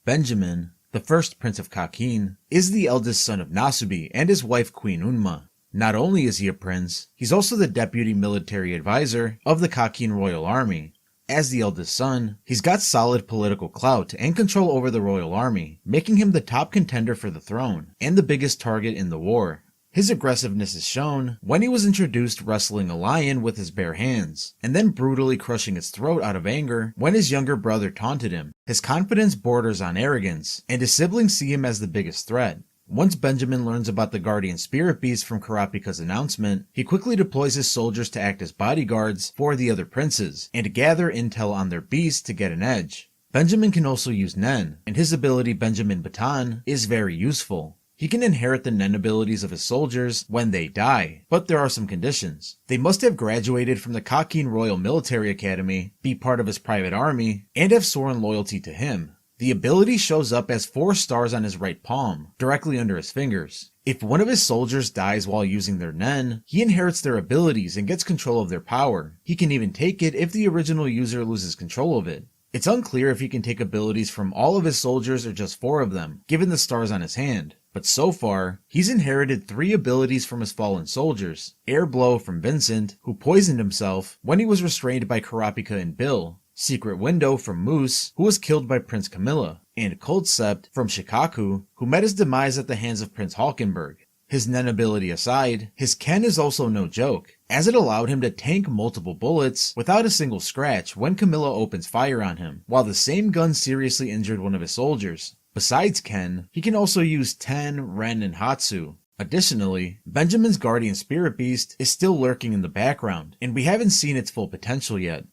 Benjamin, the first prince of KAKIN, is the eldest son of Nasubi and his wife Queen Unma. Not only is he a prince, he's also the deputy military advisor of the KAKIN royal army. As the eldest son, he's got solid political clout and control over the royal army, making him the top contender for the throne and the biggest target in the war. His aggressiveness is shown when he was introduced wrestling a lion with his bare hands, and then brutally crushing its throat out of anger when his younger brother taunted him. His confidence borders on arrogance, and his siblings see him as the biggest threat. Once Benjamin learns about the guardian spirit beast from Kurapika's announcement, he quickly deploys his soldiers to act as bodyguards for the other princes, and gather intel on their beasts to get an edge. Benjamin can also use Nen, and his ability Benjamin Baton is very useful. He can inherit the Nen abilities of his soldiers when they die, but there are some conditions. They must have graduated from the KAKIN Royal Military Academy, be part of his private army, and have sworn loyalty to him. The ability shows up as 4 stars on his right palm, directly under his fingers. If one of his soldiers dies while using their Nen, he inherits their abilities and gets control of their power. He can even take it if the original user loses control of it. It's unclear if he can take abilities from all of his soldiers or just 4 of them, given the stars on his hand. But so far, he's inherited 3 abilities from his fallen soldiers. Air Blow from Vincent, who poisoned himself when he was restrained by Kurapika and Bill. Secret Window from Moose, who was killed by Prince Camilla. And Cold Sept from Shikaku, who met his demise at the hands of Prince Hulkenberg. His Nen ability aside, his Ken is also no joke, as it allowed him to tank multiple bullets without a single scratch when Camilla opens fire on him, while the same gun seriously injured one of his soldiers. Besides Ken, he can also use Ten, Ren, and Hatsu. Additionally, Benjamin's guardian spirit beast is still lurking in the background, and we haven't seen its full potential yet.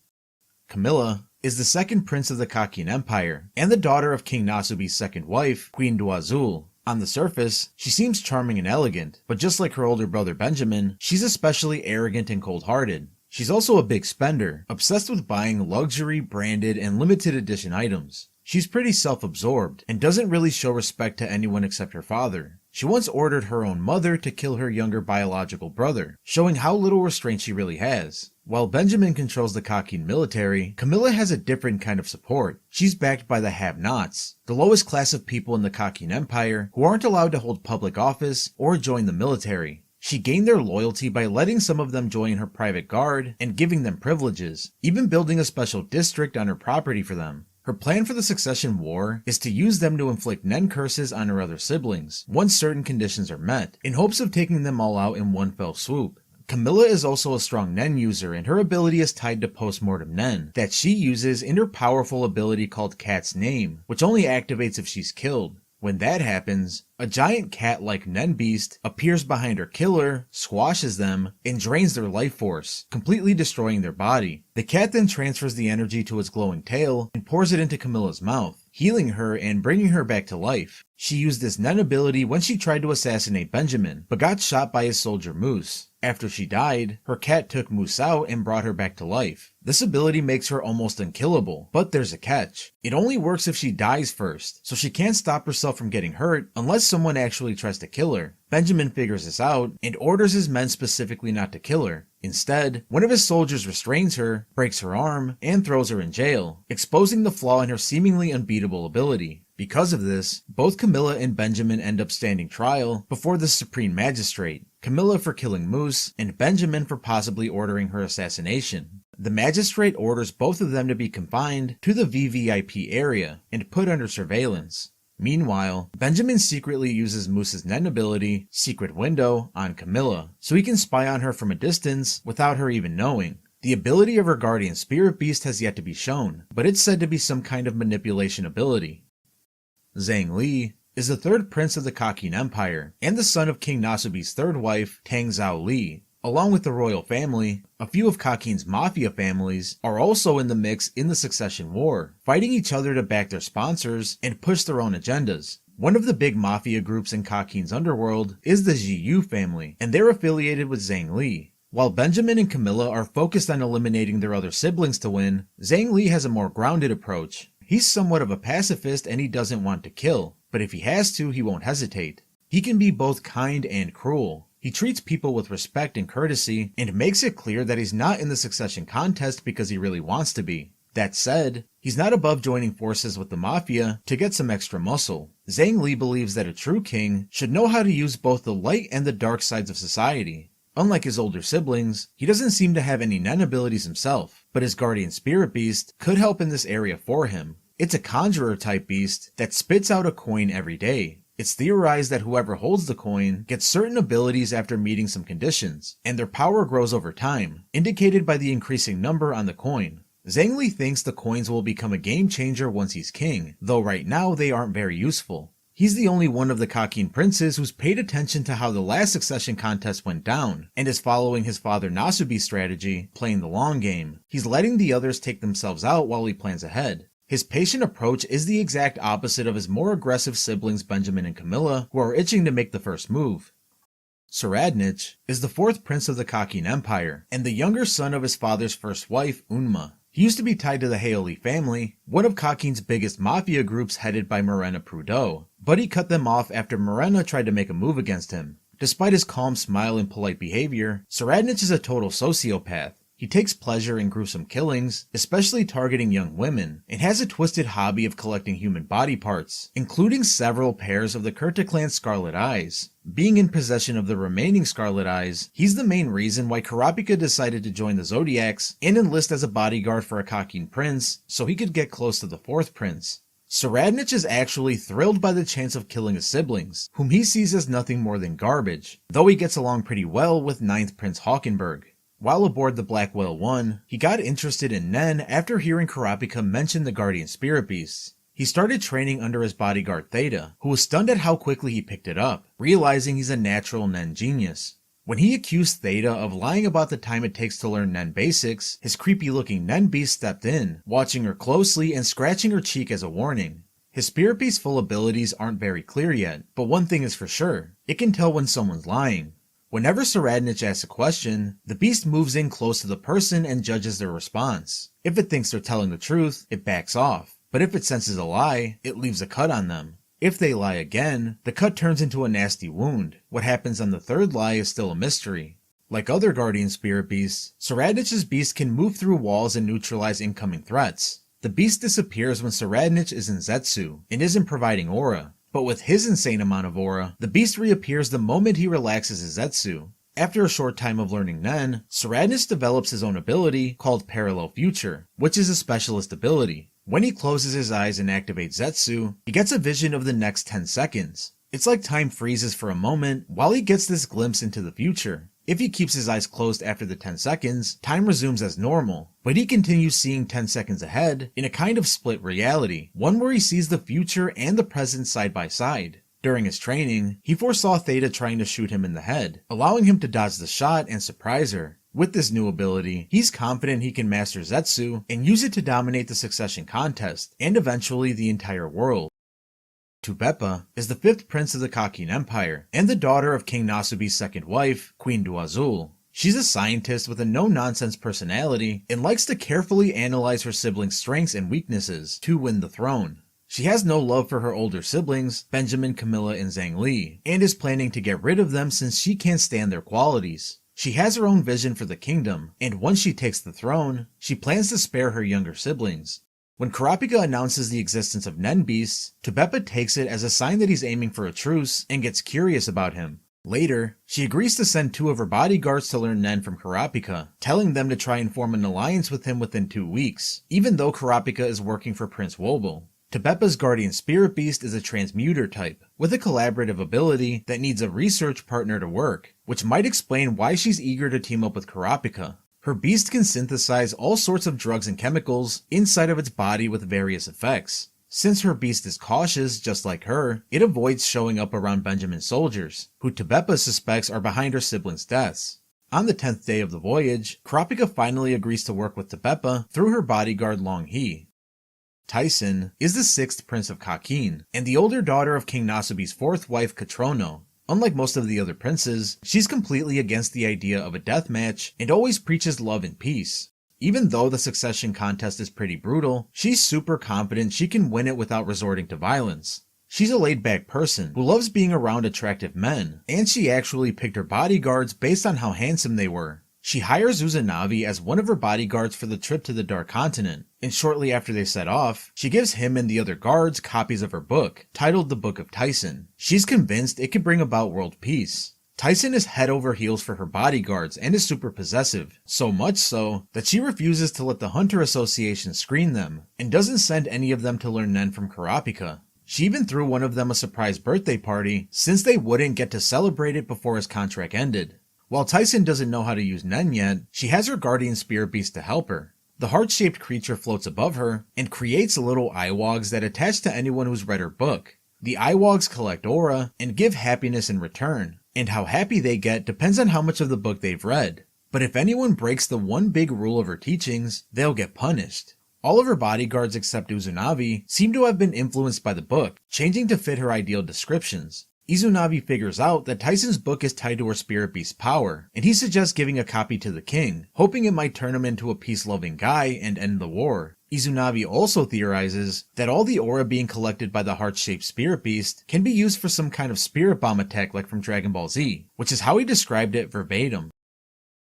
Camilla is the second prince of the KAKIN Empire, and the daughter of King Nasubi's second wife, Queen Doazul. On the surface, she seems charming and elegant, but just like her older brother Benjamin, she's especially arrogant and cold-hearted. She's also a big spender, obsessed with buying luxury, branded, and limited edition items. She's pretty self-absorbed, and doesn't really show respect to anyone except her father. She once ordered her own mother to kill her younger biological brother, showing how little restraint she really has. While Benjamin controls the KAKIN military, Camilla has a different kind of support. She's backed by the have-nots, the lowest class of people in the KAKIN Empire who aren't allowed to hold public office or join the military. She gained their loyalty by letting some of them join her private guard and giving them privileges, even building a special district on her property for them. Her plan for the succession war is to use them to inflict Nen curses on her other siblings, once certain conditions are met, in hopes of taking them all out in one fell swoop. Camilla is also a strong Nen user, and her ability is tied to postmortem Nen, that she uses in her powerful ability called Cat's Name, which only activates if she's killed. When that happens, a giant cat-like Nen beast appears behind her killer, squashes them, and drains their life force, completely destroying their body. The cat then transfers the energy to its glowing tail and pours it into Camilla's mouth, healing her and bringing her back to life. She used this Nen ability when she tried to assassinate Benjamin, but got shot by his soldier Moose. After she died, her cat took Moose out and brought her back to life. This ability makes her almost unkillable, but there's a catch. It only works if she dies first, so she can't stop herself from getting hurt unless someone actually tries to kill her. Benjamin figures this out and orders his men specifically not to kill her. Instead, one of his soldiers restrains her, breaks her arm, and throws her in jail, exposing the flaw in her seemingly unbeatable ability. Because of this, both Camilla and Benjamin end up standing trial before the Supreme Magistrate, Camilla for killing Moose, and Benjamin for possibly ordering her assassination. The magistrate orders both of them to be confined to the VVIP area and put under surveillance. Meanwhile, Benjamin secretly uses Moose's Nen ability, Secret Window, on Camilla, so he can spy on her from a distance without her even knowing. The ability of her guardian spirit beast has yet to be shown, but it's said to be some kind of manipulation ability. Zhang Li is the third prince of the KAKIN Empire, and the son of King Nasubi's third wife, Tang Zhao Li. Along with the royal family, a few of KAKIN's mafia families are also in the mix in the succession war, fighting each other to back their sponsors and push their own agendas. One of the big mafia groups in KAKIN's underworld is the Zhiyu family, and they're affiliated with Zhang Li. While Benjamin and Camilla are focused on eliminating their other siblings to win, Zhang Li has a more grounded approach. He's somewhat of a pacifist and he doesn't want to kill, but if he has to, he won't hesitate. He can be both kind and cruel. He treats people with respect and courtesy, and makes it clear that he's not in the succession contest because he really wants to be. That said, he's not above joining forces with the mafia to get some extra muscle. Zhang Li believes that a true king should know how to use both the light and the dark sides of society. Unlike his older siblings, he doesn't seem to have any Nen abilities himself, but his guardian spirit beast could help in this area for him. It's a conjurer type beast that spits out a coin every day. It's theorized that whoever holds the coin gets certain abilities after meeting some conditions, and their power grows over time, indicated by the increasing number on the coin. Zhang Li thinks the coins will become a game changer once he's king, though right now they aren't very useful. He's the only one of the KAKIN princes who's paid attention to how the last succession contest went down, and is following his father Nasubi's strategy, playing the long game. He's letting the others take themselves out while he plans ahead. His patient approach is the exact opposite of his more aggressive siblings Benjamin and Camilla, who are itching to make the first move. HxH is the fourth prince of the KAKIN Empire, and the younger son of his father's first wife, Unma. He used to be tied to the Heoli family, one of KAKIN's biggest mafia groups headed by Morena Prudhoe, but he cut them off after Morena tried to make a move against him. Despite his calm smile and polite behavior, HxH is a total sociopath. He takes pleasure in gruesome killings, especially targeting young women, and has a twisted hobby of collecting human body parts, including several pairs of the Kurta clan's Scarlet Eyes. Being in possession of the remaining Scarlet Eyes, he's the main reason why Kurapika decided to join the Zodiacs and enlist as a bodyguard for a KAKIN prince so he could get close to the fourth prince. HxH is actually thrilled by the chance of killing his siblings, whom he sees as nothing more than garbage, though he gets along pretty well with 9th Prince Hawkenberg. While aboard the Black Whale 1, he got interested in Nen after hearing Kurapika mention the guardian spirit beasts. He started training under his bodyguard Theta, who was stunned at how quickly he picked it up, realizing he's a natural Nen genius. When he accused Theta of lying about the time it takes to learn Nen basics, his creepy looking Nen beast stepped in, watching her closely and scratching her cheek as a warning. His spirit beast's full abilities aren't very clear yet, but one thing is for sure, it can tell when someone's lying. Whenever HxH asks a question, the beast moves in close to the person and judges their response. If it thinks they're telling the truth, it backs off, but if it senses a lie, it leaves a cut on them. If they lie again, the cut turns into a nasty wound. What happens on the third lie is still a mystery. Like other guardian spirit beasts, HxH's beast can move through walls and neutralize incoming threats. The beast disappears when HxH is in Zetsu and isn't providing aura. But with his insane amount of aura, the beast reappears the moment he relaxes his Zetsu. After a short time of learning Nen, HxH develops his own ability called Parallel Future, which is a specialist ability. When he closes his eyes and activates Zetsu, he gets a vision of the next 10 seconds. It's like time freezes for a moment while he gets this glimpse into the future. If he keeps his eyes closed after the 10 seconds, time resumes as normal, but he continues seeing 10 seconds ahead in a kind of split reality, one where he sees the future and the present side by side. During his training, he foresaw Theta trying to shoot him in the head, allowing him to dodge the shot and surprise her. With this new ability, he's confident he can master Zetsu and use it to dominate the succession contest, and eventually the entire world. Tubeppa is the fifth prince of the KAKIN Empire, and the daughter of King Nasubi's second wife, Queen Duazul. She's a scientist with a no-nonsense personality, and likes to carefully analyze her siblings' strengths and weaknesses to win the throne. She has no love for her older siblings, Benjamin, Camilla, and Zhang Li, and is planning to get rid of them since she can't stand their qualities. She has her own vision for the kingdom, and once she takes the throne, she plans to spare her younger siblings. When Kurapika announces the existence of Nen beasts, Tubeppa takes it as a sign that he's aiming for a truce and gets curious about him. Later, she agrees to send 2 of her bodyguards to learn Nen from Kurapika, telling them to try and form an alliance with him within 2 weeks, even though Kurapika is working for Prince Wobel. Tubeppa's guardian spirit beast is a transmuter type, with a collaborative ability that needs a research partner to work, which might explain why she's eager to team up with Kurapika. Her beast can synthesize all sorts of drugs and chemicals inside of its body with various effects. Since her beast is cautious just like her, it avoids showing up around Benjamin's soldiers, who Tubeppa suspects are behind her siblings' deaths. On the 10th day of the voyage, Kurapika finally agrees to work with Tubeppa through her bodyguard Long He. Tyson is the 6th prince of KAKIN, and the older daughter of King Nasubi's 4th wife Katrono. Unlike most of the other princes, she's completely against the idea of a death match and always preaches love and peace. Even though the succession contest is pretty brutal, she's super confident she can win it without resorting to violence. She's a laid-back person who loves being around attractive men, and she actually picked her bodyguards based on how handsome they were. She hires Uzanavi as one of her bodyguards for the trip to the Dark Continent, and shortly after they set off, she gives him and the other guards copies of her book, titled The Book of Tyson. She's convinced it could bring about world peace. Tyson is head over heels for her bodyguards and is super possessive, so much so that she refuses to let the Hunter Association screen them, and doesn't send any of them to learn Nen from Kurapika. She even threw one of them a surprise birthday party, since they wouldn't get to celebrate it before his contract ended. While Tyson doesn't know how to use Nen yet, she has her guardian spirit beast to help her. The heart-shaped creature floats above her and creates little eyewogs that attach to anyone who's read her book. The eyewogs collect aura and give happiness in return, and how happy they get depends on how much of the book they've read. But if anyone breaks the one big rule of her teachings, they'll get punished. All of her bodyguards except Uzunavi seem to have been influenced by the book, changing to fit her ideal descriptions. Izunavi figures out that Tyson's book is tied to her spirit beast's power, and he suggests giving a copy to the king, hoping it might turn him into a peace-loving guy and end the war. Izunavi also theorizes that all the aura being collected by the heart-shaped spirit beast can be used for some kind of spirit bomb attack like from Dragon Ball Z, which is how he described it verbatim.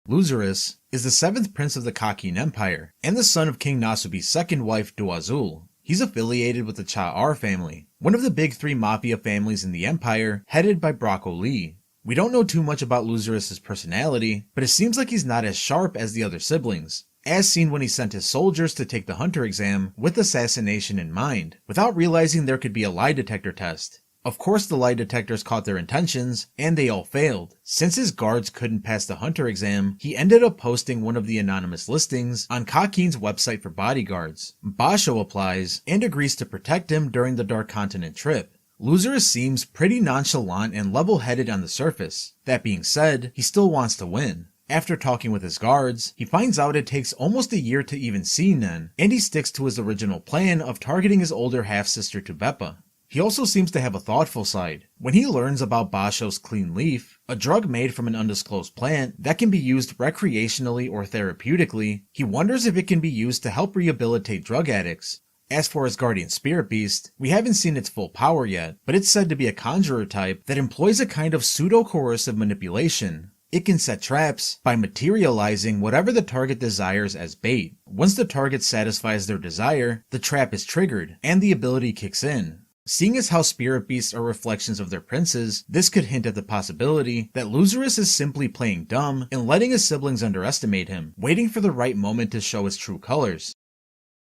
Luzurus is the 7th prince of the KAKIN Empire, and the son of King Nasubi's second wife, Duazul. He's affiliated with the Cha'ar family, one of the big 3 mafia families in the empire, headed by Brocco Lee. We don't know too much about Luzurus' personality, but it seems like he's not as sharp as the other siblings, as seen when he sent his soldiers to take the hunter exam with assassination in mind, without realizing there could be a lie detector test. Of course the lie detectors caught their intentions, and they all failed. Since his guards couldn't pass the hunter exam, he ended up posting one of the anonymous listings on KAKIN's website for bodyguards. Basho applies, and agrees to protect him during the Dark Continent trip. Luzurus seems pretty nonchalant and level-headed on the surface. That being said, he still wants to win. After talking with his guards, he finds out it takes almost a year to even see Nen, and he sticks to his original plan of targeting his older half-sister Tubeppa. He also seems to have a thoughtful side. When he learns about Basho's clean leaf, a drug made from an undisclosed plant that can be used recreationally or therapeutically, he wonders if it can be used to help rehabilitate drug addicts. As for his guardian spirit beast, we haven't seen its full power yet, but it's said to be a conjurer type that employs a kind of pseudo-coercive manipulation. It can set traps by materializing whatever the target desires as bait. Once the target satisfies their desire, the trap is triggered, and the ability kicks in. Seeing as how spirit beasts are reflections of their princes, this could hint at the possibility that Luzurus is simply playing dumb and letting his siblings underestimate him, waiting for the right moment to show his true colors.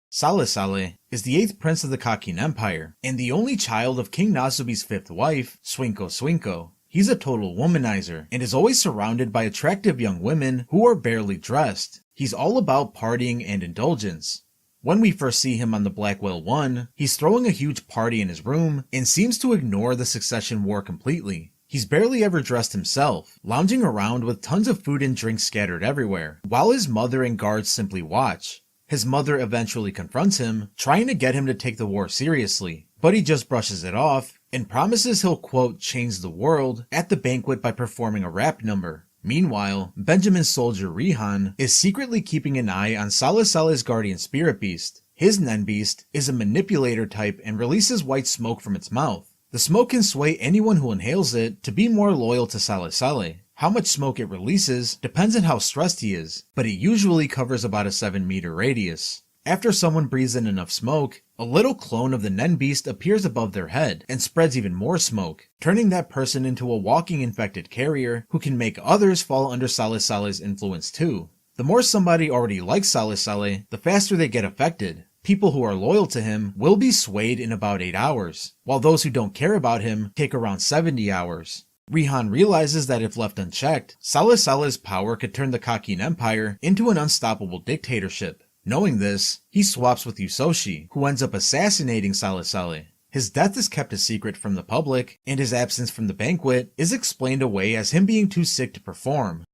Sale Sale is the 8th prince of the KAKIN Empire, and the only child of King Nasubi's 5th wife, Swinko Swinko. He's a total womanizer, and is always surrounded by attractive young women who are barely dressed. He's all about partying and indulgence. When we first see him on the Blackwell 1, he's throwing a huge party in his room and seems to ignore the Succession War completely. He's barely ever dressed himself, lounging around with tons of food and drinks scattered everywhere, while his mother and guards simply watch. His mother eventually confronts him, trying to get him to take the war seriously, but he just brushes it off and promises he'll, quote, change the world at the banquet by performing a rap number. Meanwhile, Benjamin's soldier Rihan is secretly keeping an eye on Sale Sale's guardian spirit beast. His Nen beast is a manipulator type and releases white smoke from its mouth. The smoke can sway anyone who inhales it to be more loyal to Sale Sale. How much smoke it releases depends on how stressed he is, but it usually covers about a 7-meter radius. After someone breathes in enough smoke, a little clone of the Nen beast appears above their head and spreads even more smoke, turning that person into a walking infected carrier who can make others fall under Sale Sale's influence too. The more somebody already likes Sale Sale, the faster they get affected. People who are loyal to him will be swayed in about 8 hours, while those who don't care about him take around 70 hours. Rihan realizes that if left unchecked, Sale Sale's power could turn the KAKIN Empire into an unstoppable dictatorship. Knowing this, he swaps with Yusoshi, who ends up assassinating Sale Sale. His death is kept a secret from the public, and his absence from the banquet is explained away as him being too sick to perform.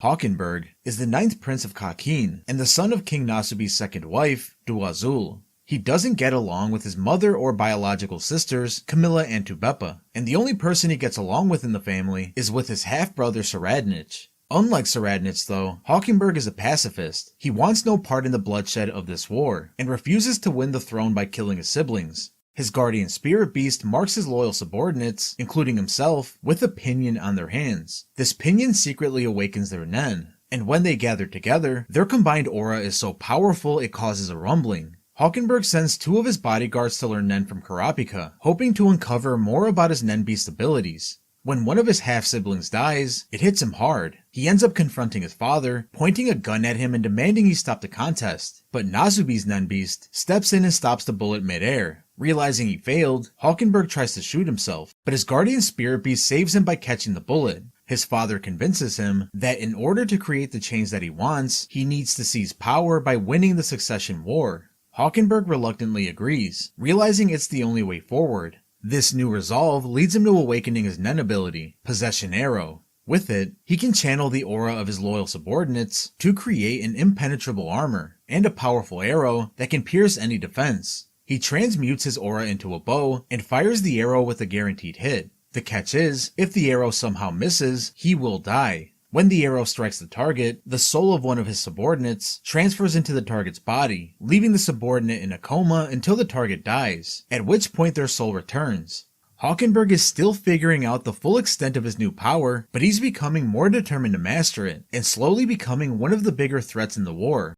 Hawkenberg is the 9th prince of KAKIN, and the son of King Nasubi's second wife, Duazul. He doesn't get along with his mother or biological sisters, Camilla and Tubeppa, and the only person he gets along with in the family is with his half-brother Saradnich. Unlike Saradnich though, Hawkenberg is a pacifist. He wants no part in the bloodshed of this war, and refuses to win the throne by killing his siblings. His guardian spirit beast marks his loyal subordinates, including himself, with a pinion on their hands. This pinion secretly awakens their Nen, and when they gather together, their combined aura is so powerful it causes a rumbling. Hulkenberg sends 2 of his bodyguards to learn Nen from Kurapika, hoping to uncover more about his Nen beast abilities. When one of his half-siblings dies, it hits him hard. He ends up confronting his father, pointing a gun at him and demanding he stop the contest. But Nasubi's Nen beast steps in and stops the bullet mid-air. Realizing he failed, Hulkenberg tries to shoot himself, but his guardian spirit beast saves him by catching the bullet. His father convinces him that in order to create the change that he wants, he needs to seize power by winning the succession war. Hulkenberg reluctantly agrees, realizing it's the only way forward. This new resolve leads him to awakening his Nen ability, Possession Arrow. With it, he can channel the aura of his loyal subordinates to create an impenetrable armor, and a powerful arrow that can pierce any defense. He transmutes his aura into a bow, and fires the arrow with a guaranteed hit. The catch is, if the arrow somehow misses, he will die. When the arrow strikes the target, the soul of one of his subordinates transfers into the target's body, leaving the subordinate in a coma until the target dies, at which point their soul returns. Hulkenberg is still figuring out the full extent of his new power, but he's becoming more determined to master it, and slowly becoming one of the bigger threats in the war.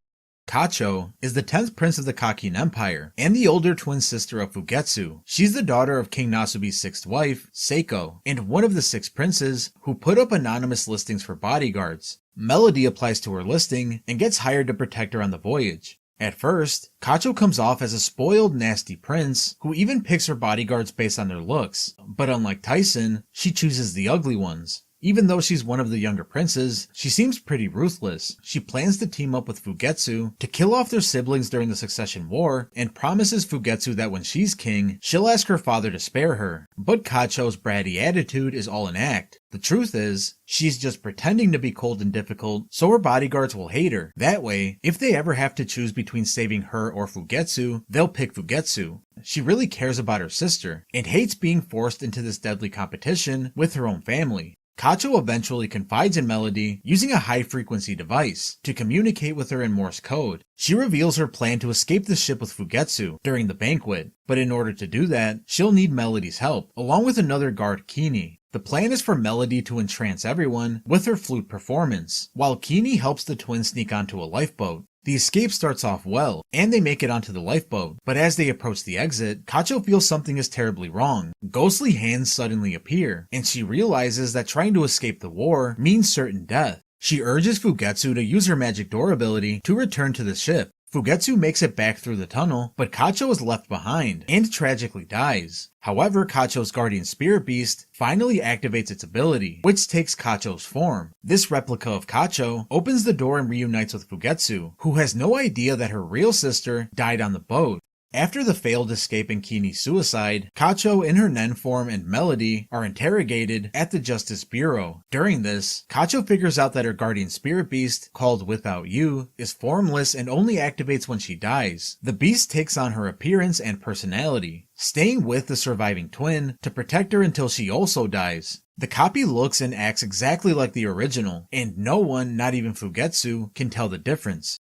Kacho is the 10th prince of the KAKIN Empire, and the older twin sister of Fugetsu. She's the daughter of King Nasubi's 6th wife, Seiko, and one of the 6 princes who put up anonymous listings for bodyguards. Melody applies to her listing and gets hired to protect her on the voyage. At first, Kacho comes off as a spoiled, nasty prince who even picks her bodyguards based on their looks, but unlike Tyson, she chooses the ugly ones. Even though she's one of the younger princes, she seems pretty ruthless. She plans to team up with Fugetsu to kill off their siblings during the succession war, and promises Fugetsu that when she's king, she'll ask her father to spare her. But Kacho's bratty attitude is all an act. The truth is, she's just pretending to be cold and difficult so her bodyguards will hate her. That way, if they ever have to choose between saving her or Fugetsu, they'll pick Fugetsu. She really cares about her sister, and hates being forced into this deadly competition with her own family. Kacho eventually confides in Melody using a high-frequency device to communicate with her in Morse code. She reveals her plan to escape the ship with Fugetsu during the banquet, but in order to do that, she'll need Melody's help, along with another guard, Kini. The plan is for Melody to entrance everyone with her flute performance, while Kini helps the twins sneak onto a lifeboat. The escape starts off well, and they make it onto the lifeboat, but as they approach the exit, Kacho feels something is terribly wrong. Ghostly hands suddenly appear, and she realizes that trying to escape the war means certain death. She urges Fugetsu to use her magic door ability to return to the ship. Fugetsu makes it back through the tunnel, but Kacho is left behind, and tragically dies. However, Kacho's guardian spirit beast finally activates its ability, which takes Kacho's form. This replica of Kacho opens the door and reunites with Fugetsu, who has no idea that her real sister died on the boat. After the failed escape and Kini's suicide, Kacho in her Nen form and Melody are interrogated at the Justice Bureau. During this, Kacho figures out that her guardian spirit beast, called Without You, is formless and only activates when she dies. The beast takes on her appearance and personality, staying with the surviving twin to protect her until she also dies. The copy looks and acts exactly like the original, and no one, not even Fugetsu, can tell the difference.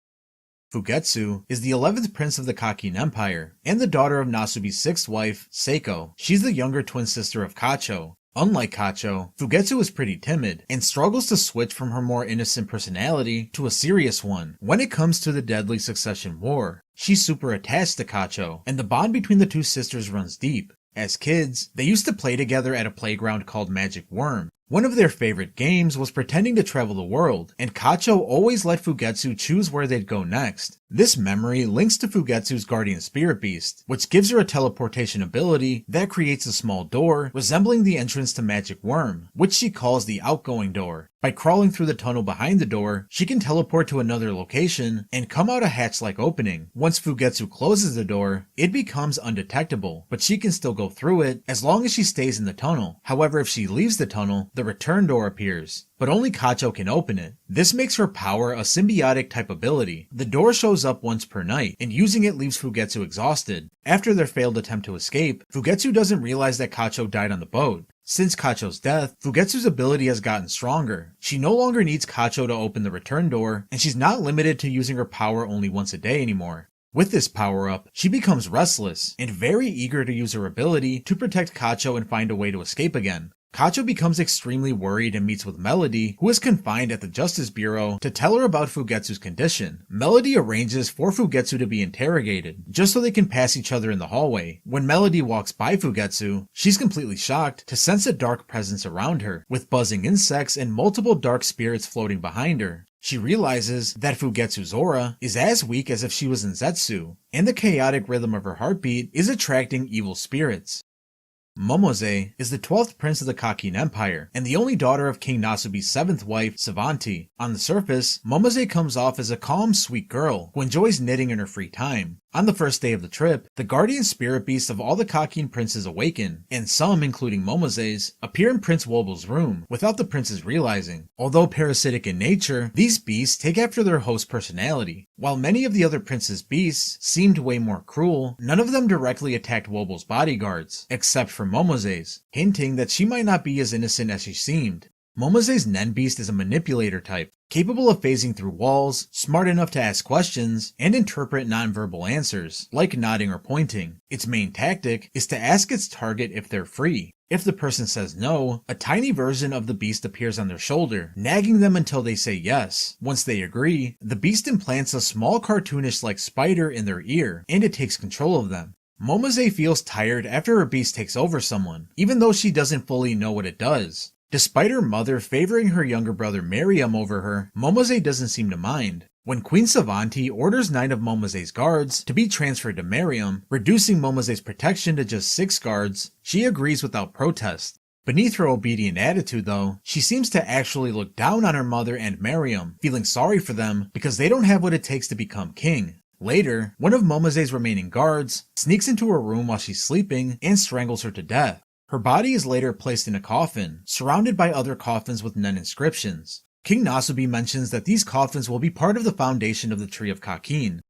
Fugetsu is the 11th prince of the KAKIN Empire, and the daughter of Nasubi's 6th wife, Seiko. She's the younger twin sister of Kacho. Unlike Kacho, Fugetsu is pretty timid, and struggles to switch from her more innocent personality to a serious one when it comes to the deadly succession war. She's super attached to Kacho, and the bond between the two sisters runs deep. As kids, they used to play together at a playground called Magic Worm. One of their favorite games was pretending to travel the world, and Kacho always let Fugetsu choose where they'd go next. This memory links to Fugetsu's guardian spirit beast, which gives her a teleportation ability that creates a small door resembling the entrance to Magic Worm, which she calls the outgoing door. By crawling through the tunnel behind the door, she can teleport to another location and come out a hatch-like opening. Once Fugetsu closes the door, it becomes undetectable, but she can still go through it as long as she stays in the tunnel. However, if she leaves the tunnel, the return door appears, but only Kacho can open it. This makes her power a symbiotic type ability. The door shows up once per night, and using it leaves Fugetsu exhausted. After their failed attempt to escape, Fugetsu doesn't realize that Kacho died on the boat. Since Kacho's death, Fugetsu's ability has gotten stronger. She no longer needs Kacho to open the return door, and she's not limited to using her power only once a day anymore. With this power-up, she becomes restless, and very eager to use her ability to protect Kacho and find a way to escape again. Kacho becomes extremely worried and meets with Melody, who is confined at the Justice Bureau, to tell her about Fugetsu's condition. Melody arranges for Fugetsu to be interrogated, just so they can pass each other in the hallway. When Melody walks by Fugetsu, she's completely shocked to sense a dark presence around her, with buzzing insects and multiple dark spirits floating behind her. She realizes that Fugetsu's aura is as weak as if she was in Zetsu, and the chaotic rhythm of her heartbeat is attracting evil spirits. Momose is the 12th prince of the KAKIN Empire, and the only daughter of King Nasubi's 7th wife, Savanti. On the surface, Momose comes off as a calm, sweet girl who enjoys knitting in her free time. On the first day of the trip, the guardian spirit beasts of all the KAKIN princes awaken, and some, including Momose's, appear in Prince Woble's room without the princes realizing. Although parasitic in nature, these beasts take after their host's personality. While many of the other prince's beasts seemed way more cruel, none of them directly attacked Woble's bodyguards, except for Momose's, hinting that she might not be as innocent as she seemed. Momose's Nen beast is a manipulator type, capable of phasing through walls, smart enough to ask questions, and interpret non-verbal answers, like nodding or pointing. Its main tactic is to ask its target if they're free. If the person says no, a tiny version of the beast appears on their shoulder, nagging them until they say yes. Once they agree, the beast implants a small cartoonish-like spider in their ear, and it takes control of them. Momose feels tired after her beast takes over someone, even though she doesn't fully know what it does. Despite her mother favoring her younger brother Miriam over her, Momose doesn't seem to mind. When Queen Savanti orders 9 of Momose's guards to be transferred to Miriam, reducing Momose's protection to just 6 guards, she agrees without protest. Beneath her obedient attitude though, she seems to actually look down on her mother and Miriam, feeling sorry for them because they don't have what it takes to become king. Later, one of Momose's remaining guards sneaks into her room while she's sleeping and strangles her to death. Her body is later placed in a coffin, surrounded by other coffins with Nen inscriptions. King Nasubi mentions that these coffins will be part of the foundation of the Tree of KAKIN.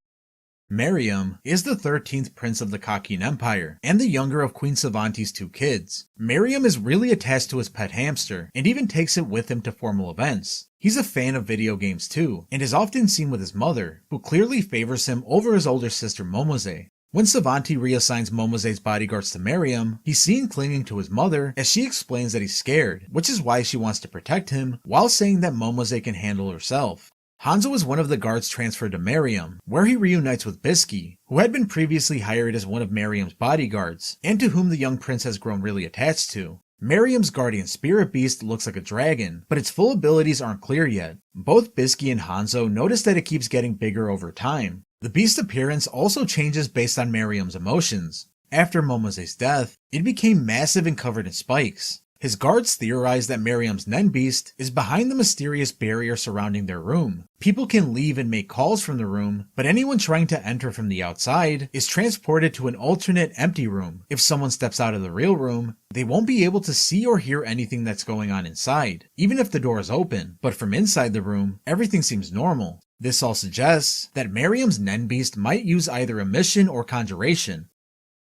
Miriam is the 13th prince of the KAKIN Empire, and the younger of Queen Savanti's 2 kids. Miriam is really attached to his pet hamster, and even takes it with him to formal events. He's a fan of video games too, and is often seen with his mother, who clearly favors him over his older sister Momose. When Savanti reassigns Momose's bodyguards to Miriam, he's seen clinging to his mother as she explains that he's scared, which is why she wants to protect him, while saying that Momose can handle herself. Hanzo is one of the guards transferred to Miriam, where he reunites with Bisky, who had been previously hired as one of Miriam's bodyguards, and to whom the young prince has grown really attached to. Miriam's guardian spirit beast looks like a dragon, but its full abilities aren't clear yet. Both Bisky and Hanzo notice that it keeps getting bigger over time. The beast's appearance also changes based on Miriam's emotions. After Momose's death, it became massive and covered in spikes. His guards theorize that Miriam's Nen beast is behind the mysterious barrier surrounding their room. People can leave and make calls from the room, but anyone trying to enter from the outside is transported to an alternate empty room. If someone steps out of the real room, they won't be able to see or hear anything that's going on inside, even if the door is open. But from inside the room, everything seems normal. This all suggests that Miriam's Nen beast might use either emission or conjuration.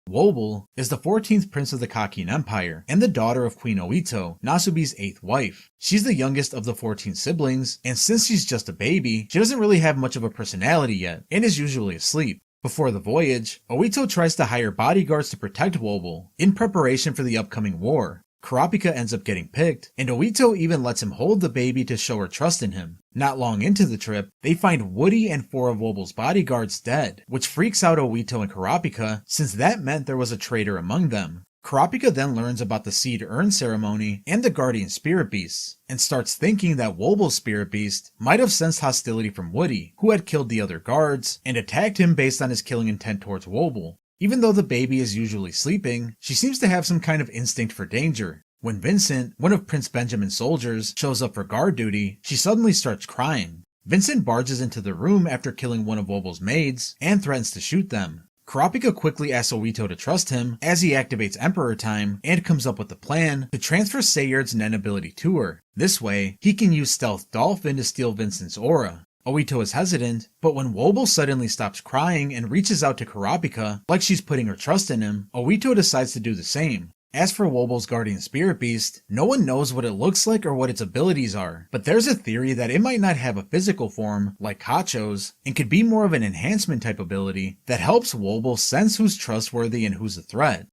Woble is the 14th prince of the KAKIN Empire, and the daughter of Queen Oito, Nasubi's 8th wife. She's the youngest of the 14 siblings, and since she's just a baby, she doesn't really have much of a personality yet, and is usually asleep. Before the voyage, Oito tries to hire bodyguards to protect Woble, in preparation for the upcoming war. Kurapika ends up getting picked, and Oito even lets him hold the baby to show her trust in him. Not long into the trip, they find Woody and 4 of Woble's bodyguards dead, which freaks out Oito and Kurapika, since that meant there was a traitor among them. Kurapika then learns about the Seed Urn ceremony and the Guardian Spirit Beasts, and starts thinking that Woble's Spirit Beast might have sensed hostility from Woody, who had killed the other guards, and attacked him based on his killing intent towards Woble. Even though the baby is usually sleeping, she seems to have some kind of instinct for danger. When Vincent, one of Prince Benjamin's soldiers, shows up for guard duty, she suddenly starts crying. Vincent barges into the room after killing one of Woble's maids, and threatens to shoot them. Kurapika quickly asks Oito to trust him, as he activates Emperor Time, and comes up with a plan to transfer Sayard's Nen ability to her. This way, he can use Stealth Dolphin to steal Vincent's aura. Oito is hesitant, but when Woble suddenly stops crying and reaches out to Kurapika, like she's putting her trust in him, Oito decides to do the same. As for Woble's Guardian Spirit Beast, no one knows what it looks like or what its abilities are, but there's a theory that it might not have a physical form, like Kacho's, and could be more of an enhancement type ability that helps Woble sense who's trustworthy and who's a threat.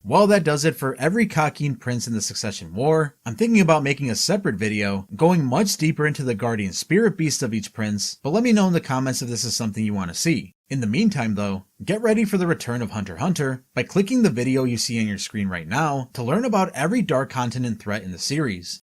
Well, that does it for every KAKIN prince in the Succession War. I'm thinking about making a separate video, going much deeper into the guardian spirit beast of each prince, but let me know in the comments if this is something you want to see. In the meantime though, get ready for the return of Hunter x Hunter by clicking the video you see on your screen right now to learn about every Dark Continent threat in the series.